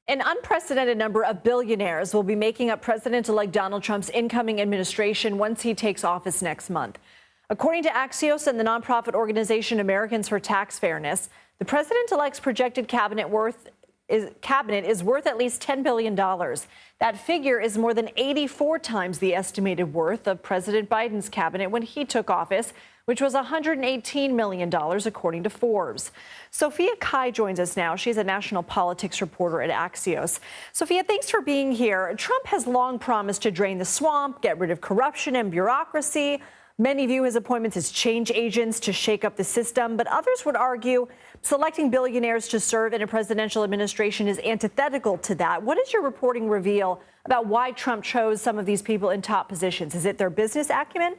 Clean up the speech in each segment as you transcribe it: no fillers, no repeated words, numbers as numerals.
An unprecedented number of billionaires will be making up President-elect Donald Trump's incoming administration once he takes office next month. According to Axios and the nonprofit organization Americans for Tax Fairness, the president-elect's projected cabinet is worth at least $10 billion. That figure is more than 84 times the estimated worth of President Biden's cabinet when he took office, which was $118 million, according to Forbes. Sophia Cai joins us now. She's a national politics reporter at Axios. Sophia, thanks for being here. Trump has long promised to drain the swamp, get rid of corruption and bureaucracy. Many view his appointments as change agents to shake up the system, but others would argue selecting billionaires to serve in a presidential administration is antithetical to that. What does your reporting reveal about why Trump chose some of these people in top positions? Is it their business acumen?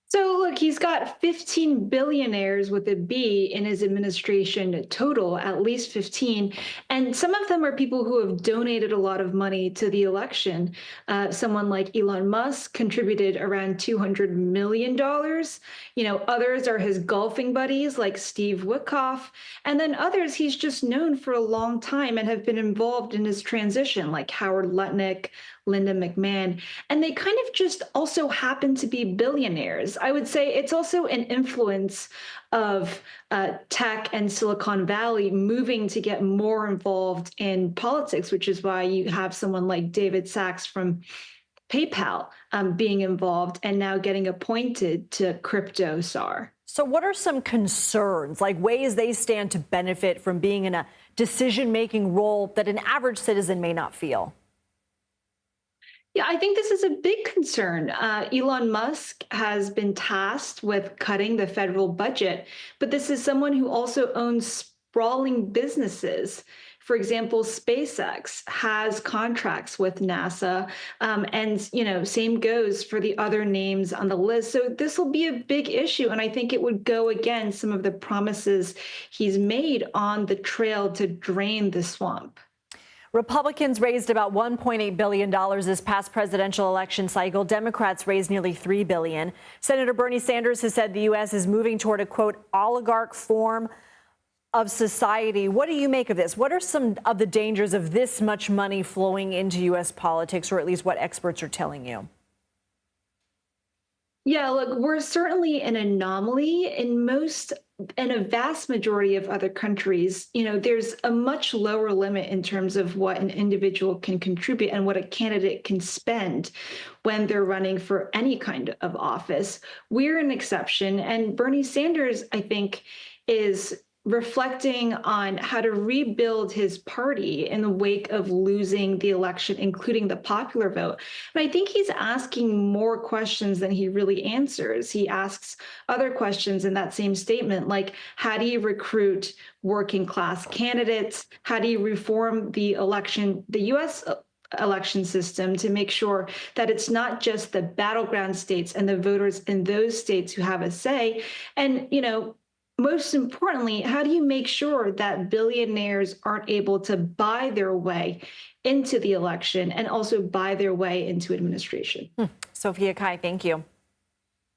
So look, he's got 15 billionaires with a B in his administration total, at least 15. And some of them are people who have donated a lot of money to the election. Someone like Elon Musk contributed around $200 million. Others are his golfing buddies like Steve Witkoff. And then others he's just known for a long time and have been involved in his transition, like Howard Lutnick, Linda McMahon, and they kind of just also happen to be billionaires. I would say it's also an influence of tech and Silicon Valley moving to get more involved in politics, which is why you have someone like David Sachs from PayPal being involved and now getting appointed to crypto czar. So what are some concerns, like ways they stand to benefit from being in a decision-making role that an average citizen may not feel? Yeah, I think this is a big concern. Elon Musk has been tasked with cutting the federal budget, but this is someone who also owns sprawling businesses. For example, SpaceX has contracts with NASA, and same goes for the other names on the list. So this will be a big issue, and I think it would go against some of the promises he's made on the trail to drain the swamp. Republicans raised about $1.8 billion this past presidential election cycle. Democrats raised nearly $3 billion. Senator Bernie Sanders has said the U.S. is moving toward a, quote, oligarch form of society. What do you make of this? What are some of the dangers of this much money flowing into U.S. politics, or at least what experts are telling you? Yeah, look, we're certainly an anomaly in a vast majority of other countries. There's a much lower limit in terms of what an individual can contribute and what a candidate can spend when they're running for any kind of office. We're an exception. And Bernie Sanders, I think, is reflecting on how to rebuild his party in the wake of losing the election, including the popular vote. And I think he's asking more questions than he really answers. He asks other questions in that same statement, like, how do you recruit working class candidates? How do you reform the U.S. election system to make sure that it's not just the battleground states and the voters in those states who have a say? And, most importantly, how do you make sure that billionaires aren't able to buy their way into the election and also buy their way into administration? Sophia Cai, thank you.